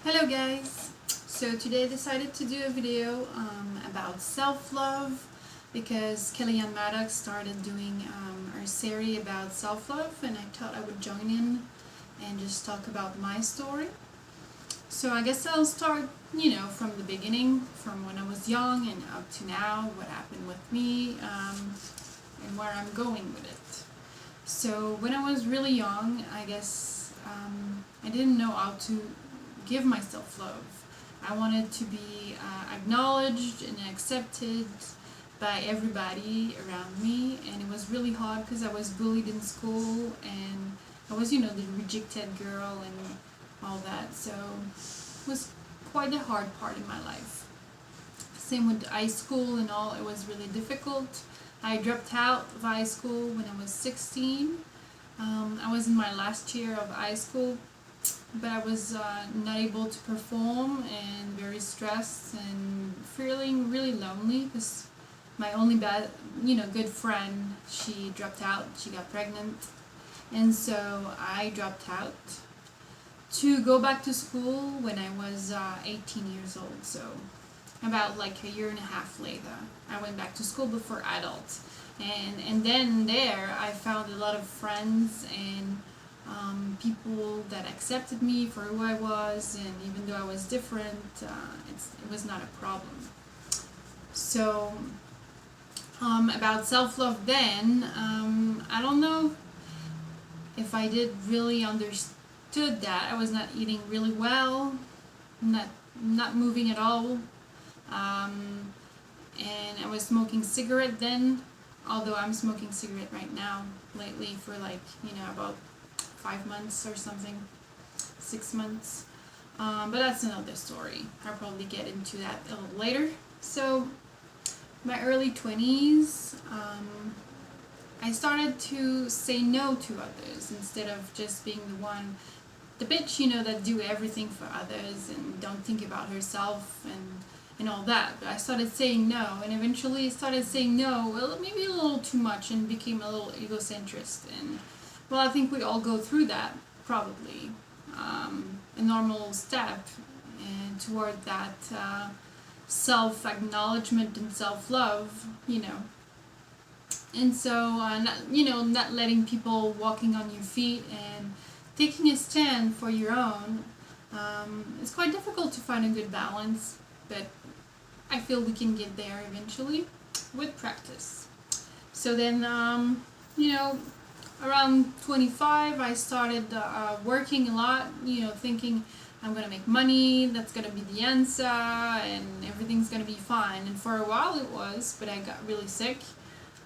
Hello guys! So today I decided to do a video about self-love because Kelly Ann Maddox started doing our series about self-love, and I thought I would join in and just talk about my story. So I guess I'll start, from the beginning, from when I was young and up to now, what happened with me, and where I'm going with it. So when I was really young, I guess I didn't know how to give myself love. I wanted to be acknowledged and accepted by everybody around me, and it was really hard because I was bullied in school and I was, the rejected girl and all that. So it was quite a hard part in my life. Same with high school and all, it was really difficult. I dropped out of high school when I was 16. I was in my last year of high school, but I was not able to perform and very stressed and feeling really lonely because my only good friend, she dropped out, she got pregnant, and so I dropped out to go back to school when I was 18 years old. So about like a year and a half later, I went back to school before adults, and then there I found a lot of friends and people that accepted me for who I was, and even though I was different, it was not a problem. So about self-love then, I don't know if I did really understood that. I was not eating really well, not moving at all, and I was smoking cigarette then, although I'm smoking cigarette right now lately for about 5 months or something, 6 months, but that's another story. I'll probably get into that a little later. So my early 20s, I started to say no to others instead of just being the bitch, that do everything for others and don't think about herself and all that. But I started saying no, and eventually I started saying no, well, maybe a little too much, and became a little egocentrist. And well, I think we all go through that, probably, a normal step and toward that self-acknowledgement and self-love, And so, not letting people walking on your feet and taking a stand for your own. It's quite difficult to find a good balance, but I feel we can get there eventually with practice. So then, around 25, I started working a lot, thinking I'm going to make money, that's going to be the answer, and everything's going to be fine. And for a while it was, but I got really sick.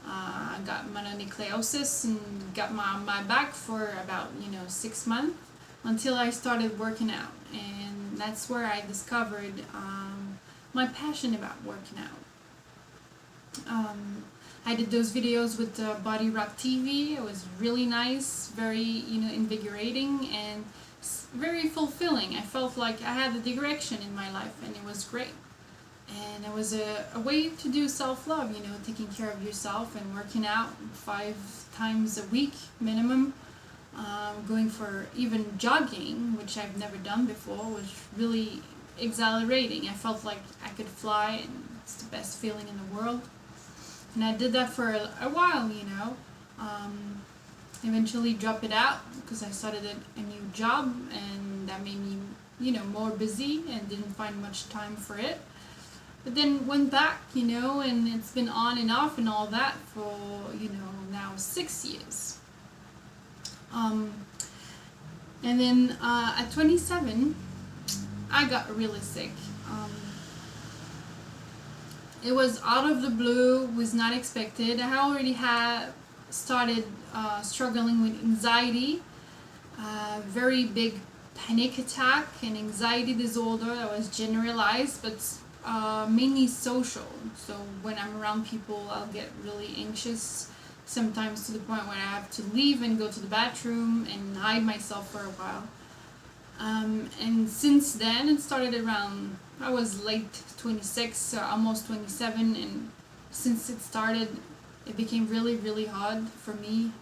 I got mononucleosis and got my back for about 6 months until I started working out, and that's where I discovered my passion about working out. I did those videos with Body Rock TV. It was really nice, very invigorating and very fulfilling. I felt like I had a direction in my life, and it was great. And it was a way to do self-love, taking care of yourself and working out 5 times a week minimum. Going for even jogging, which I've never done before, was really exhilarating. I felt like I could fly, and it's the best feeling in the world. And I did that for a while, Eventually dropped it out because I started a new job, and that made me, more busy and didn't find much time for it. But then went back, and it's been on and off and all that for, now 6 years. And then at 27, I got really sick. It was out of the blue, was not expected. I already had started struggling with anxiety, very big panic attack and anxiety disorder that was generalized, but mainly social. So when I'm around people, I'll get really anxious, sometimes to the point where I have to leave and go to the bathroom and hide myself for a while. And since then, it started around, I was late 26, almost 27, and since it started, it became really, really hard for me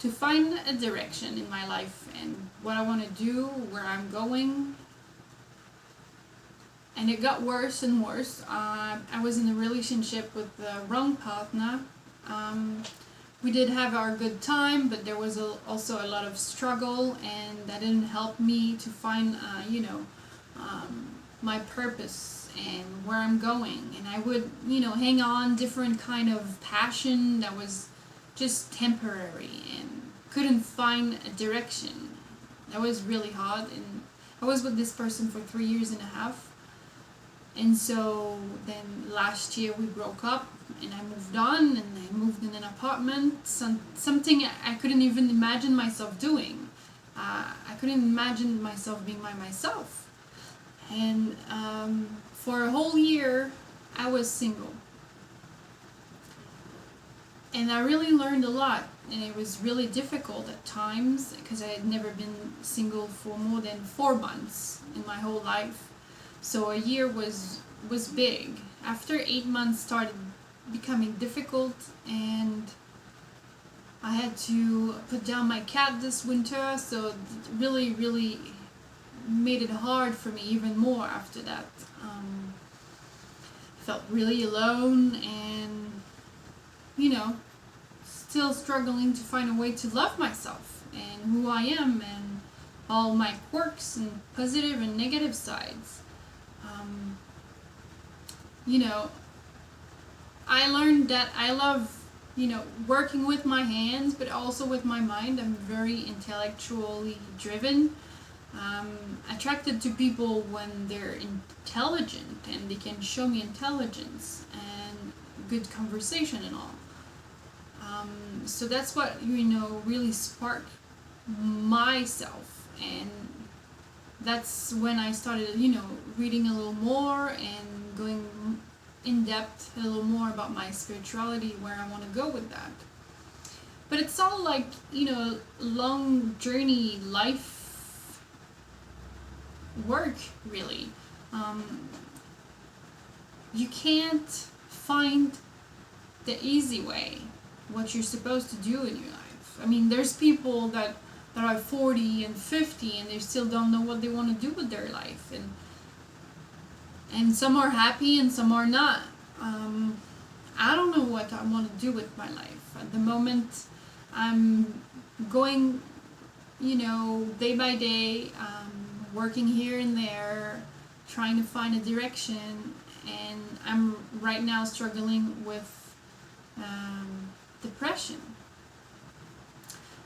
to find a direction in my life and what I want to do, where I'm going. And it got worse and worse. I was in a relationship with the wrong partner. We did have our good time, but there was also a lot of struggle, and that didn't help me to find, my purpose and where I'm going. And I would, hang on different kind of passion that was just temporary and couldn't find a direction. That was really hard, and I was with this person for 3.5 years. And so then last year we broke up, and I moved on, and I moved in an apartment, something I couldn't even imagine myself doing. I couldn't imagine myself being by myself. And for a whole year, I was single. And I really learned a lot, and it was really difficult at times because I had never been single for more than 4 months in my whole life. So a year was big. After 8 months started becoming difficult, and I had to put down my cat this winter, so it really made it hard for me even more after that. Felt really alone, and still struggling to find a way to love myself and who I am and all my quirks and positive and negative sides. I learned that I love, working with my hands, but also with my mind. I'm very intellectually driven. Attracted to people when they're intelligent and they can show me intelligence and good conversation and all. So that's what, really sparked myself. And that's when I started, reading a little more and going in depth a little more about my spirituality, where I want to go with that. But it's all like, long journey, life work, really. You can't find the easy way, what you're supposed to do in your life. I mean, there's people that are 40 and 50 and they still don't know what they want to do with their life, and some are happy and some are not. I don't know what I want to do with my life at the moment. I'm going, day by day, working here and there, trying to find a direction, and I'm right now struggling with depression.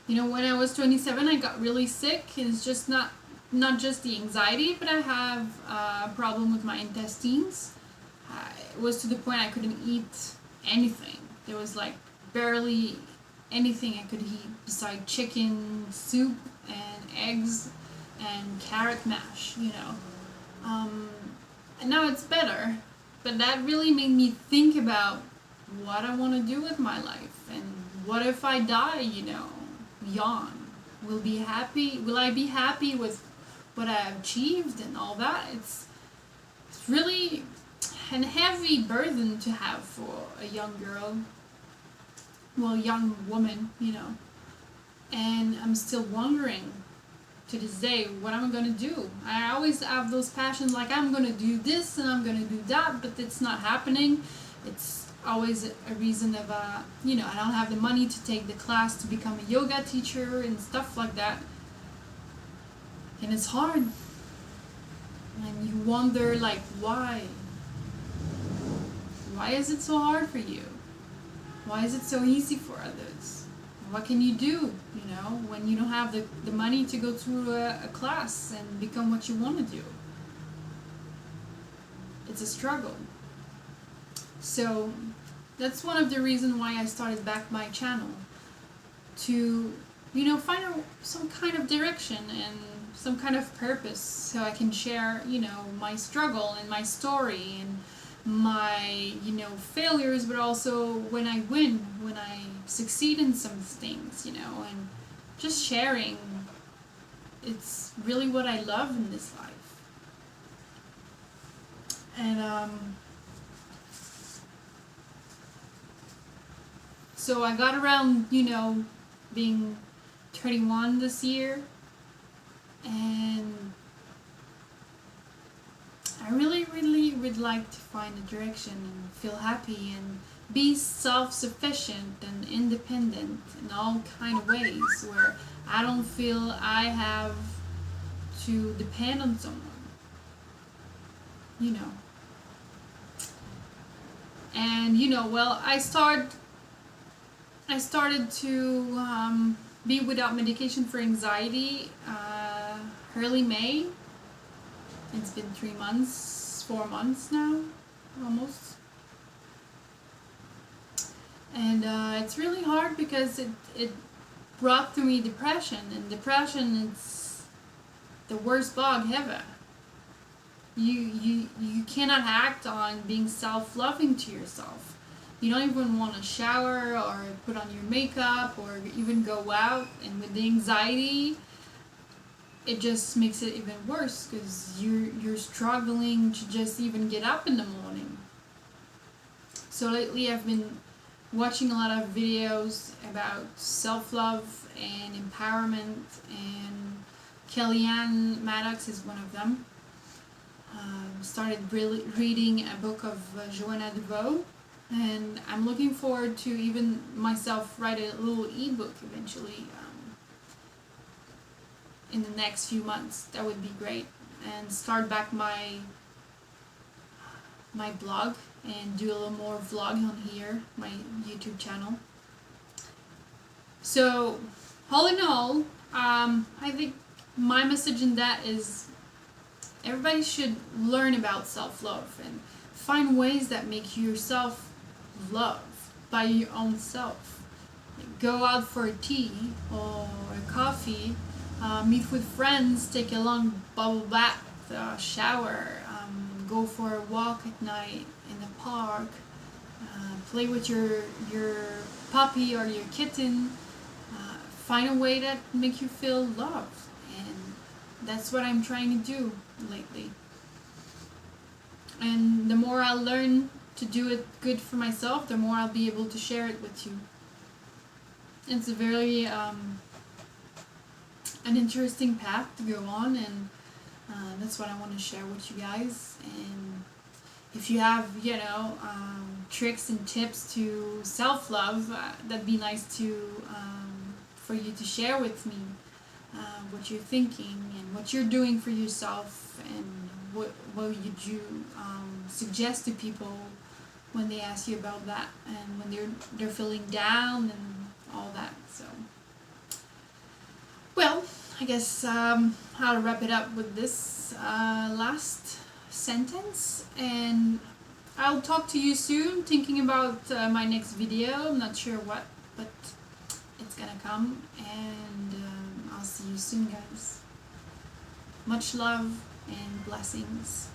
When I was 27, I got really sick, and it's just not just the anxiety, but I have a problem with my intestines. It was to the point I couldn't eat anything. There was like barely anything I could eat beside chicken soup and eggs and carrot mash, And now it's better, but that really made me think about what I want to do with my life, and what if I die, young? Will I be happy with what I achieved and all that? It's really a heavy burden to have for a young girl, young woman, and I'm still wondering to this day what I'm gonna do. I always have those passions, like I'm gonna do this and I'm gonna do that, but it's not happening. It's always a reason of I don't have the money to take the class to become a yoga teacher and stuff like that, and it's hard, and you wonder, like, why is it so hard for you? Why is it so easy for others? What can you do, when you don't have the money to go to a class and become what you want to do? It's a struggle. So that's one of the reasons why I started back my channel, to find some kind of direction and some kind of purpose, so I can share my struggle and my story and my failures, but also when I win, when I succeed in some things, and just sharing. It's really what I love in this life. And so I got around, being 31 this year, and I really would like to find a direction and feel happy and be self-sufficient and independent in all kind of ways where I don't feel I have to depend on someone, you know. And well, I started to be without medication for anxiety early May. It's been 3 months, 4 months now, almost. And it's really hard because it brought to me depression, and depression, it's the worst bug ever. You cannot act on being self-loving to yourself. You don't even want to shower or put on your makeup or even go out, and with the anxiety, it just makes it even worse because you're struggling to just even get up in the morning. So lately I've been watching a lot of videos about self-love and empowerment, and Kelly Ann Maddox is one of them. Started reading a book of Joanna DeVoe, and I'm looking forward to even myself write a little ebook eventually in the next few months. That would be great, and start back my blog and do a little more vlog on here, my YouTube channel. So all in all, I think my message in that is everybody should learn about self-love and find ways that make yourself loved by your own self. Go out for a tea or a coffee, meet with friends, take a long bubble bath, shower, go for a walk at night in the park, play with your puppy or your kitten. Find a way that make you feel loved, and that's what I'm trying to do lately. And the more I learn to do it good for myself, the more I'll be able to share it with you. It's a very an interesting path to go on, and that's what I want to share with you guys. And if you have tricks and tips to self-love, that'd be nice to for you to share with me what you're thinking and what you're doing for yourself, and what would you suggest to people when they ask you about that, and when they're feeling down and all that. So, well, I guess I'll wrap it up with this last sentence, and I'll talk to you soon, thinking about my next video. I'm not sure what, but it's gonna come, and I'll see you soon, guys. Much love and blessings.